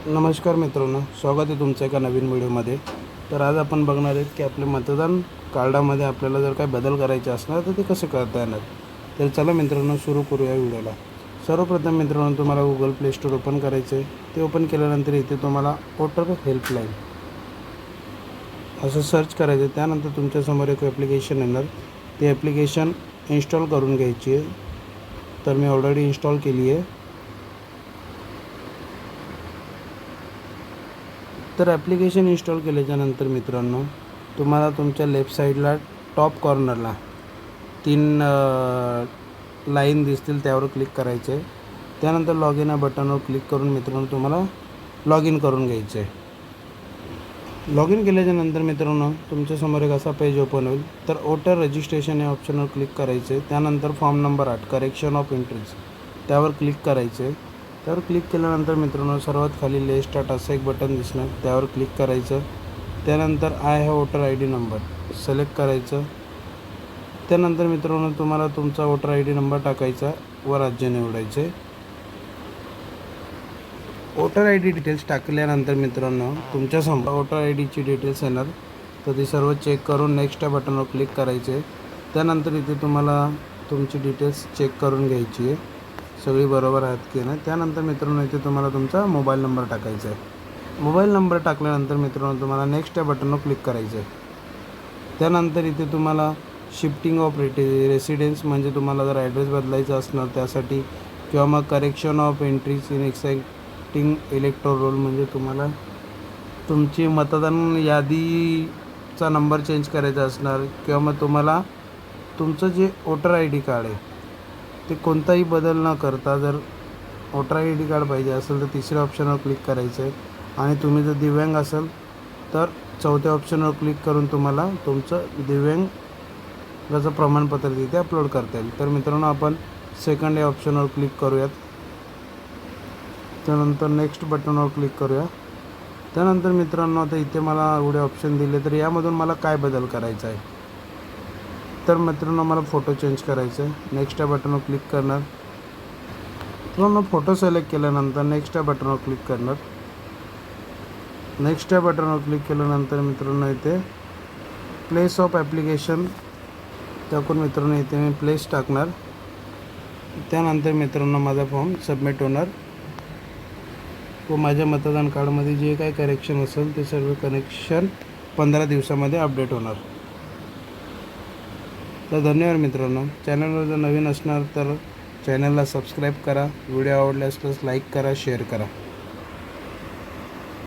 नमस्कार मित्रांनो, स्वागत आहे तुमचं एका नवीन व्हिडिओमध्ये। तर आज आपण बघणार आहेत की आपले मतदान कार्डामध्ये आपल्याला जर काही बदल करायचे असणार तर ते कसे करता येणार। तर चला मित्रांनो, सुरू करूया व्हिडिओला। सर्वप्रथम मित्रांनो, तुम्हाला गुगल प्ले स्टोर ओपन करायचे आहे। ते ओपन केल्यानंतर इथे तुम्हाला वोटर हेल्पलाईन असं सर्च करायचं। त्यानंतर तुमच्यासमोर एक ॲप्लिकेशन येणार, ते ॲप्लिकेशन इन्स्टॉल करून घ्यायची आहे। तर मी ऑलरेडी इन्स्टॉल केली आहे। तर ॲप्लिकेशन इन्स्टॉल केल्याच्यानंतर मित्रांनो, तुम्हाला तुमच्या लेफ्ट साईडला टॉप कॉर्नरला 3 लाईन दिसतील, त्यावर क्लिक करायचं आहे। त्यानंतर लॉग इन या बटनवर क्लिक करून मित्रांनो तुम्हाला लॉग इन करून घ्यायचं आहे। लॉग इन केल्याच्यानंतर मित्रांनो, तुमच्यासमोर एक असा पेज ओपन होईल। तर वोटर रजिस्ट्रेशन या ऑप्शनवर क्लिक करायचं आहे। त्यानंतर form number 8 correction of entries त्यावर क्लिक करायचं आहे। त्यावर क्लिक केल्यानंतर मित्रांनो, सर्वात खाली लेट स्टार्ट असं एक बटन दिसणार, त्यावर क्लिक करायचं। त्यानंतर I have voter I D number select करायचं। त्यानंतर मित्रांनो, तुम्हाला तुमचा वोटर आय डी नंबर टाकायचा व राज्य निवडायचे। वोटर आय डी डिटेल्स टाकल्यानंतर मित्रांनो, तुमच्यासमोर वोटर आय डीची डिटेल्स येणार। तर ती सर्व चेक करून नेक्स्ट या बटनवर क्लिक करायचे। त्यानंतर इथे तुम्हाला तुमची डिटेल्स चेक करून घ्यायची आहे, सगळी बरोबर आहेत की नाही। त्यानंतर मित्रांनो, इथे तुम्हाला तुमचा मोबाईल नंबर टाकायचा आहे। मोबाईल नंबर टाकल्यानंतर मित्रांनो, तुम्हाला नेक्स्ट या बटनवर क्लिक करायचं आहे। त्यानंतर इथे तुम्हाला शिफ्टिंग ऑफ रेसिडेन्स म्हणजे तुम्हाला जर ॲड्रेस बदलायचा असणार त्यासाठी, किंवा मग correction of entries in exciting electoral roll म्हणजे तुम्हाला तुमची मतदान यादीचा नंबर चेंज करायचा असणार, किंवा मग तुम्हाला तुमचं जे वोटर आय डी कार्ड आहे ते कोणताही बदल न करता जर वोटर आय डी कार्ड पाहिजे असेल तर तिसऱ्या ऑप्शनवर क्लिक करायचं आहे। आणि तुम्ही जर दिव्यांग असाल तर चौथ्या ऑप्शनवर क्लिक करून तुम्हाला तुमचं दिव्यांगाचं प्रमाणपत्र तिथे अपलोड करता येईल। तर मित्रांनो, आपण सेकंड या ऑप्शनवर क्लिक करूयात। त्यानंतर नेक्स्ट बटनवर क्लिक करूया। त्यानंतर मित्रांनो, आता इथे मला एवढे ऑप्शन दिले, तर यामधून मला काय बदल करायचा आहे। तर मित्रांनो, मला फोटो चेंज करायचा आहे। नेक्स्ट या बटनवर क्लिक करणार। मित्रांनो, फोटो सिलेक्ट केल्यानंतर नेक्स्ट या बटनवर क्लिक करणार। नेक्स्ट या बटनवर क्लिक केल्यानंतर मित्रांनो, इथे प्लेस ऑफ ॲप्लिकेशन टाकून मित्रांनो इथे मी प्लेस टाकणार। त्यानंतर मित्रांनो, माझा फॉर्म सबमिट होणार व माझ्या मतदान कार्डमध्ये जे काही करेक्शन असेल ते सर्व करेक्शन 15 दिवसामध्ये अपडेट होणार। तर धन्यवाद मित्रांनो। चॅनलवर जर नवीन असणार तर चॅनलला सबस्क्राईब करा, व्हिडिओ आवडल्यास लाईक करा, शेअर करा।